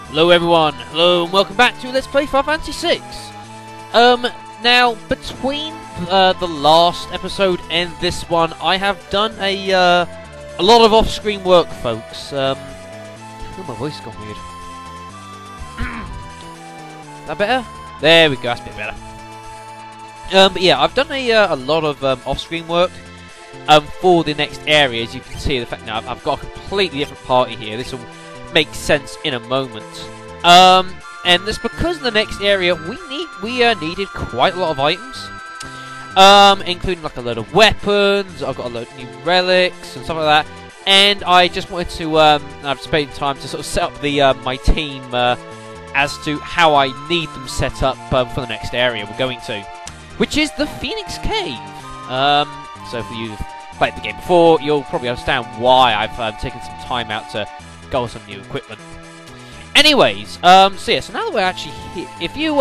Hello everyone, hello and welcome back to Let's Play Final Fantasy 6. Now, between the last episode and this one, I have done a lot of off-screen work, folks. Oh, my voice has gone weird. Is that better? There we go, that's a bit better. But yeah, I've done a lot of off-screen work for the next area. As you can see, the fact now I've got a completely different party here. This will make sense in a moment. And that's because in the next area we needed quite a lot of items, including like a load of weapons. I've got a load of new relics and stuff like that. And I just wanted to I've spent time to sort of set up the my team as to how I need them set up for the next area we're going to, which is the Phoenix Cave. So for you who've played the game before, you'll probably understand why I've taken some time out to go with some new equipment. Anyways, so yeah, so now that we're actually here, if you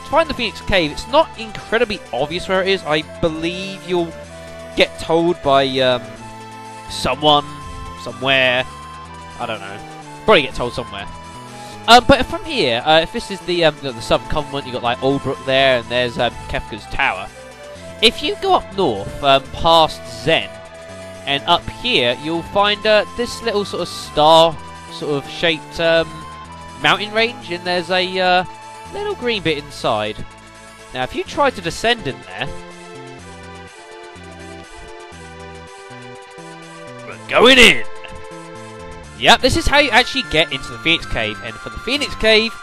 find the Phoenix Cave, it's not incredibly obvious where it is. I believe you'll get told by someone, somewhere, I don't know, probably get told somewhere. But from here, if this is the Southern Convent, you've got like Oldbrook there, and there's Kefka's Tower. If you go up north, past Zen, and up here, you'll find this little sort of star sort of shaped mountain range, and there's a little green bit inside. Now if you try to descend in there, we're going in! Yep, this is how you actually get into the Phoenix Cave, and for the Phoenix Cave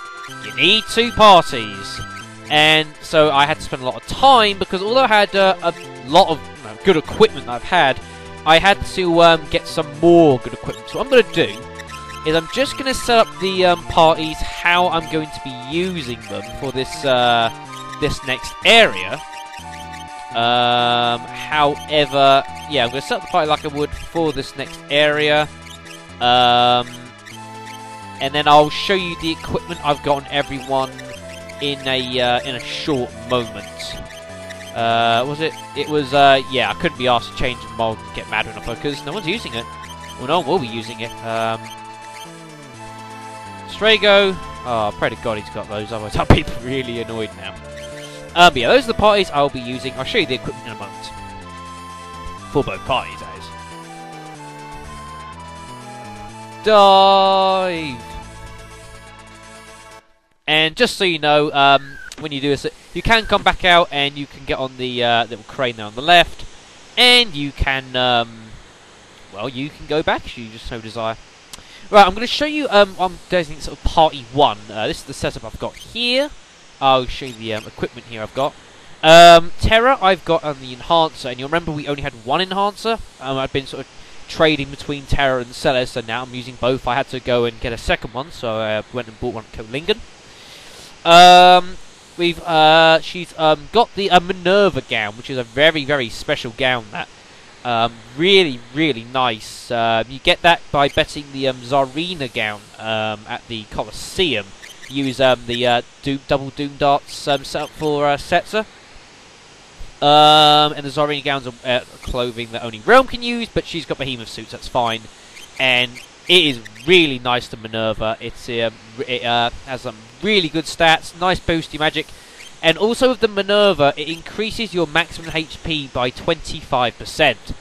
you need 2 parties. And so I had to spend a lot of time, because although I had a lot of good equipment that I've had, I had to get some more good equipment. So what I'm going to do is I'm just going to set up the parties how I'm going to be using them for this this next area. However, yeah, I'm going to set up the party like I would for this next area. And then I'll show you the equipment I've got on everyone in a short moment. Was it? It was, yeah, I couldn't be asked to change the mold and get mad enough because no one's using it. Well, no one will be using it. Strago. Oh, pray to God he's got those, otherwise I'll be really annoyed now. But yeah, those are the parties I'll be using. I'll show you the equipment in a moment. For both parties, that is. Dive! And just so you know, when you do this, you can come back out and you can get on the little crane there on the left, and you can, well, you can go back if you just so desire. Right, I'm going to show you, I'm doing sort of party 1. This is the setup I've got here. I'll show you the equipment here I've got. Terra, I've got on the enhancer, and you'll remember we only had 1 enhancer. I've been sort of trading between Terra and Celes, so now I'm using both. I had to go and get a second one, so I went and bought one at Kolingen. She's got the Minerva gown, which is a very, very special gown. That really, really nice. You get that by betting the Zarina gown at the Colosseum. Use the double Doom Darts set up for Setzer. And the Zarina gowns are clothing that only Realm can use, but she's got Behemoth suits, that's fine. And it is really nice to Minerva. It has some really good stats, nice boosty magic. And also with the Minerva, it increases your maximum HP by 25%.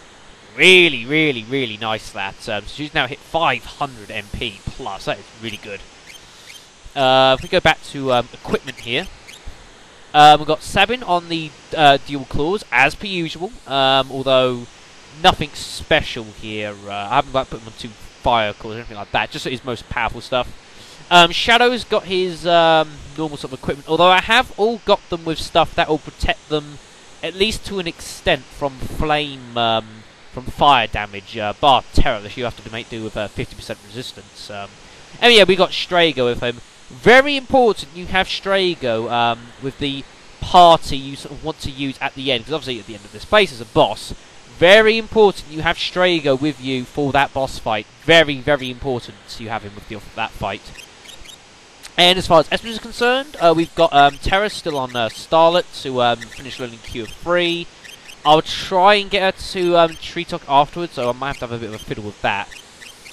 Really, really, really nice that. So she's now hit 500 MP plus. That is really good. If we go back to equipment here, we've got Sabin on the dual claws as per usual. Although nothing special here. I haven't put him on 2 fire claws or anything like that. Just his most powerful stuff. Shadow's got his normal sort of equipment, although I have all got them with stuff that will protect them, at least to an extent, from flame, from fire damage, bar Terror, that you have to make do with 50% resistance. And yeah, we got Strago with him. Very important you have Strago with the party you sort of want to use at the end, because obviously at the end of this place is a boss. Very important you have Strago with you for that boss fight. Very, very important you have him with you for that fight. And as far as Espen is concerned, we've got Terra still on Starlet to finish learning Q of 3. I'll try and get her to Tree Talk afterwards, so I might have to have a bit of a fiddle with that.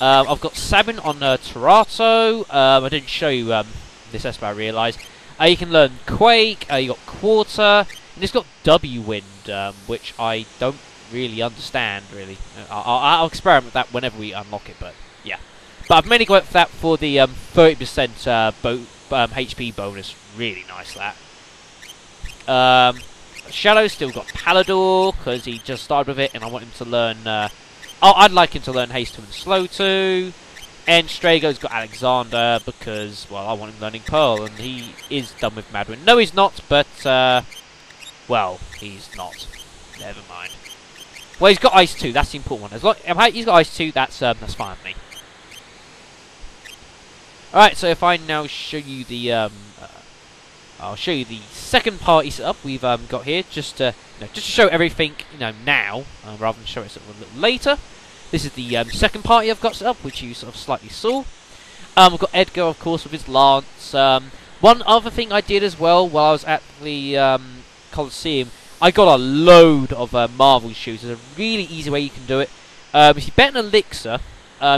I've got Sabin on Terato. I didn't show you this Esper, I realised. You can learn Quake, you got Quarter, and it's got W-Wind, which I don't really understand, really. I'll experiment with that whenever we unlock it, but yeah. But I've mainly got that for the 30% HP bonus. Really nice, that. Shadow's still got Palador, because he just started with it, and I want him to learn... I'd like him to learn Haste 2 and Slow 2. And Strago's got Alexander, because, well, I want him learning Pearl, and he is done with Madwin. No, he's not, but, well, he's not. Never mind. Well, he's got Ice 2, that's the important one. As long he's got Ice 2, that's fine with me. Alright, so if I now show you the, I'll show you the second party setup we've got here, just to show everything, now, rather than show it sort of a little later. This is the second party I've got set up, which you sort of slightly saw. We've got Edgar, of course, with his lance. One other thing I did as well while I was at the Colosseum, I got a load of Marvel shoes. There's a really easy way you can do it. If you bet an elixir,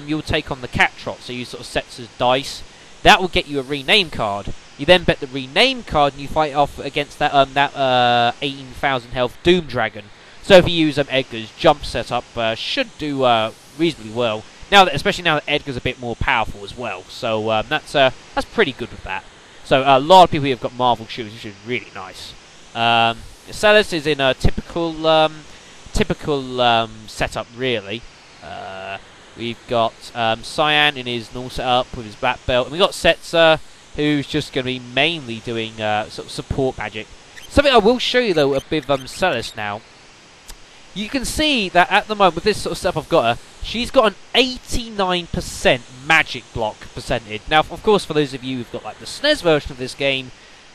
you'll take on the cat trot, so you sort of sets as dice. That will get you a rename card. You then bet the rename card, and you fight off against that 18,000 health Doom Dragon. So if you use Edgar's jump setup, should do reasonably well. Now that, especially now that Edgar's a bit more powerful as well. So that's pretty good with that. So a lot of people here have got Marvel shoes, which is really nice. Celis is in a typical setup, really. We've got Cyan in his normal setup with his black belt, and we've got Setzer, who's just going to be mainly doing sort of support magic. Something I will show you though with Celis now. You can see that at the moment, with this sort of stuff I've got her, she's got an 89% magic block percentage. Now, of course, for those of you who've got like the SNES version of this game,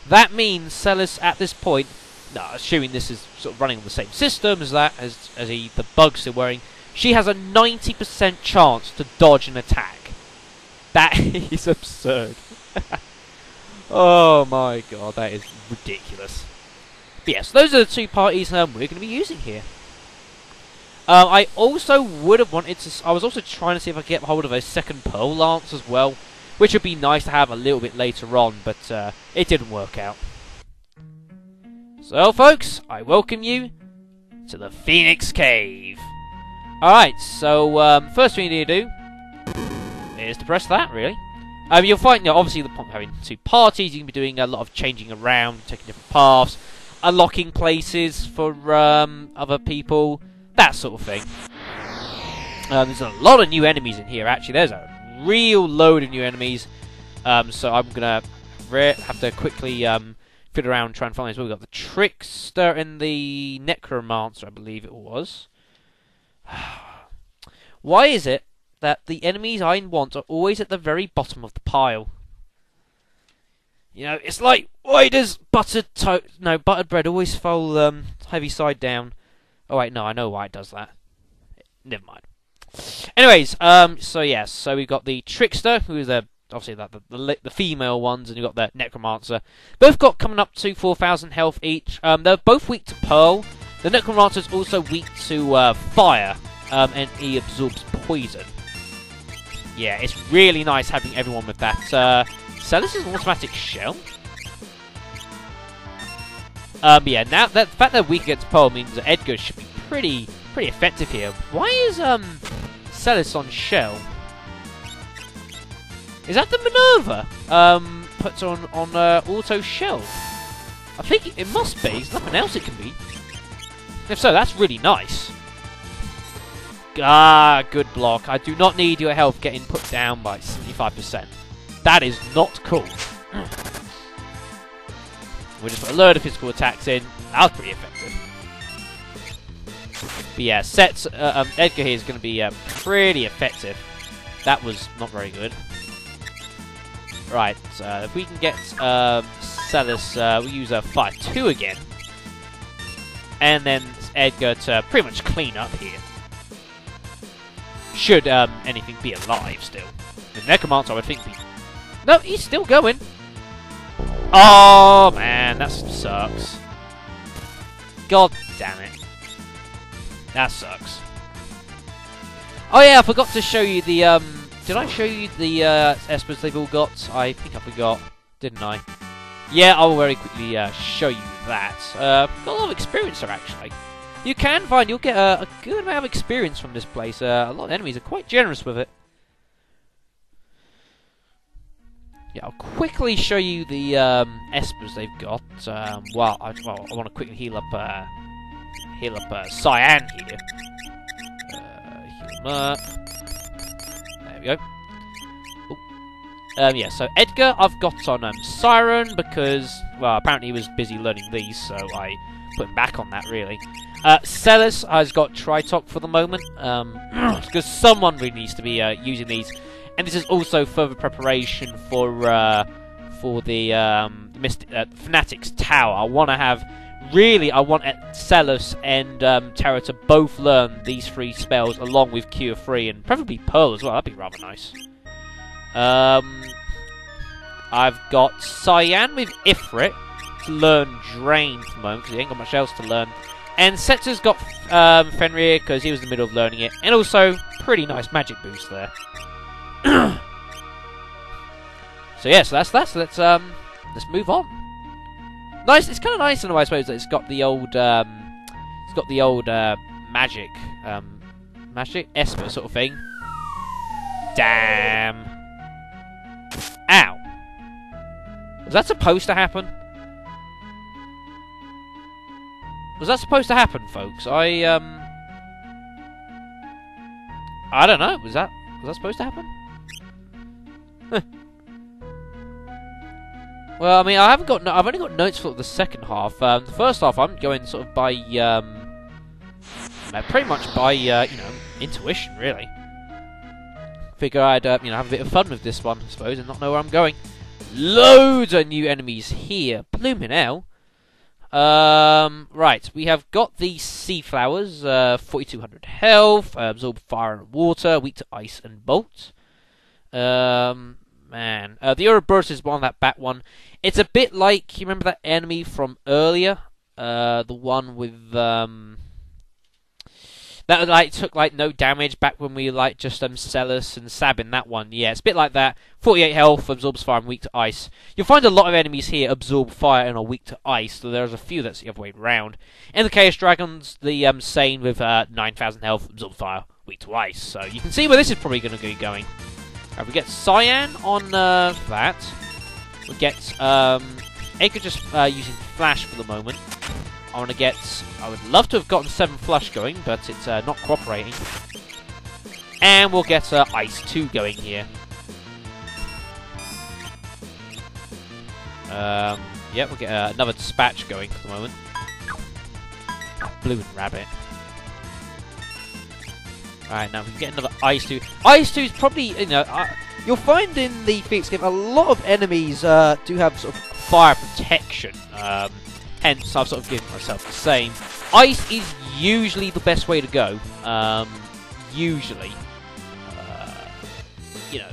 that means Celis at this point, assuming this is sort of running on the same system as that, as the bug's still wearing, she has a 90% chance to dodge an attack. That is absurd. Oh my god, that is ridiculous. But yes, those are the two parties we're going to be using here. I also would have wanted to... I was also trying to see if I could get hold of a second Pearl Lance as well, which would be nice to have a little bit later on, but it didn't work out. So, folks, I welcome you to the Phoenix Cave. Alright, so first thing you need to do is to press that, really. You'll find, obviously, the point of having two parties, you can be doing a lot of changing around, taking different paths, unlocking places for other people, that sort of thing. There's a lot of new enemies in here, actually. There's a real load of new enemies. So I'm going to have to quickly fit around and try and find these. We've got the Trickster and the Necromancer, I believe it was. Why is it that the enemies I want are always at the very bottom of the pile? It's like, why does buttered bread always fall heavy side down? Oh wait, no, I know why it does that. Never mind. Anyways, so yes, so we've got the Trickster, who is obviously the female ones, and you've got the Necromancer. Both got coming up to 4,000 health each. They're both weak to Pearl. The Necromancer's also weak to fire, and he absorbs poison. Yeah, it's really nice having everyone with that. Celis is an automatic shell. But yeah, now the fact that weak against Pearl means that Edgar should be pretty effective here. Why is Celis on shell? Is that the Minerva? Puts on auto shell. I think it must be. There's nothing else it can be. If so, that's really nice. Ah, good block. I do not need your health getting put down by 75%. That is not cool. We'll just put a load of physical attacks in. That was pretty effective. But yeah, Edgar here is going to be pretty effective. That was not very good. Right, if we can get Celis, we'll use a Fire 2 again. And then Edgar to pretty much clean up here. Should anything be alive still. The Necromancer, I would think, no, he's still going. Oh, man, that sucks. God damn it. That sucks. Oh, yeah, I forgot to show you the did I show you the espers they've all got? I think I forgot, didn't I? Yeah, I'll very quickly show you that. Got a lot of experience there, actually. You can find you'll get a good amount of experience from this place. A lot of enemies are quite generous with it. Yeah, I'll quickly show you the espers they've got. Well, I want to quickly heal up Cyan here. Heal him up. There we go. Yeah, so Edgar I've got on Siren because, well, apparently he was busy learning these, so I put him back on that, really. Celis has got Tritok for the moment, because someone really needs to be using these. And this is also further preparation for the Fnatic's Tower. I want Celis and Terra to both learn these 3 spells along with Cure 3 and preferably Pearl as well. That'd be rather nice. I've got Cyan with Ifrit to learn Drain for the moment because he ain't got much else to learn. And Setter's got Fenrir because he was in the middle of learning it. And also, pretty nice magic boost there. So yeah, so that's that. So let's move on. Nice. It's kind of nice in a way, I suppose, that it's got the old magic Esper sort of thing. Damn. Ow. Was that supposed to happen? Was that supposed to happen, folks? I don't know. Was that supposed to happen? Huh. Well, I mean, I've only got notes for the second half. The first half, I'm going sort of by pretty much by intuition, really. Figure I'd have a bit of fun with this one, I suppose, and not know where I'm going. Loads of new enemies here. Blooming hell. Right, we have got the Sea Flowers, 4200 health, absorb fire and water, weak to ice and bolt. Man. The Ouroboros is one, that bat one. It's a bit like, you remember that enemy from earlier? The one with, that like took like no damage back when we like just Celis and Sabin, that one. Yeah, it's a bit like that. 48 health, absorbs fire and weak to ice. You'll find a lot of enemies here absorb fire and are weak to ice, so there's a few that's the other way around. And the Chaos Dragons, the same with 9,000 health, absorb fire, weak to ice. So you can see where this is probably going to be going. We get Cyan on that. We get Edgar just using Flash for the moment. I would love to have gotten 7 Flush going, but it's not cooperating. And we'll get Ice 2 going here. Yeah, we'll get another Dispatch going for the moment. Blue and Rabbit. Alright, now we can get another Ice 2. Ice 2 is probably, you'll find in the Phoenix game a lot of enemies do have sort of fire protection. Hence, I've sort of given myself the same. Ice is usually the best way to go. Usually.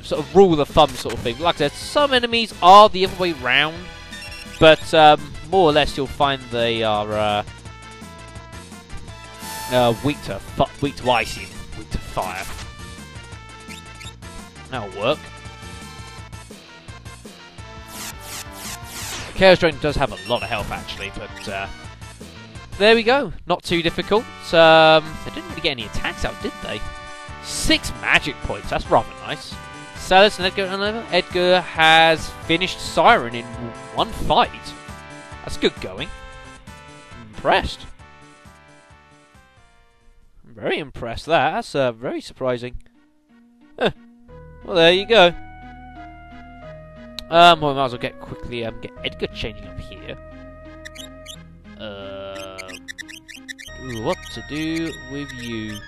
Sort of rule of thumb sort of thing. Like I said, some enemies are the other way round. But, more or less, you'll find they are weak to ice, weak to fire. That'll work. Chaos Dragon does have a lot of health, actually, but there we go. Not too difficult. They didn't really get any attacks out, did they? 6 magic points. That's rather nice. Celis and Edgar has finished Siren in 1 fight. That's good going. I'm impressed. I'm very impressed. That's very surprising. Huh. Well, there you go. Well, we might as well get quickly get Edgar changing up here. What to do with you?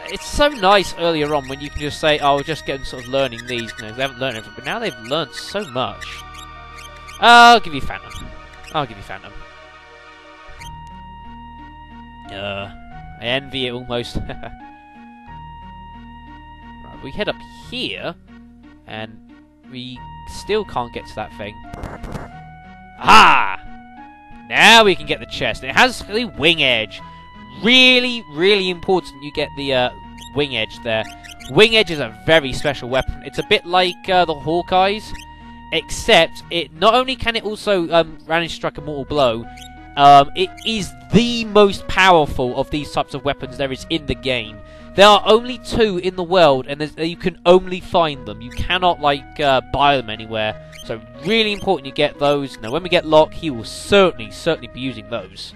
It's so nice earlier on when you can just say, "Oh, we're just getting sort of learning these." They haven't learned everything, but now they've learned so much. I'll give you Phantom. I envy it almost. We head up here, and we still can't get to that thing. Ah! Now we can get the chest. It has the wing edge. really, really important you get the wing edge there. Wing edge is a very special weapon. It's a bit like the Hawkeyes, except it not only can it also range strike a mortal blow, it is the most powerful of these types of weapons there is in the game. There are only 2 in the world, and you can only find them. You cannot, like, buy them anywhere. So, really important you get those. Now, when we get Locke, he will certainly be using those.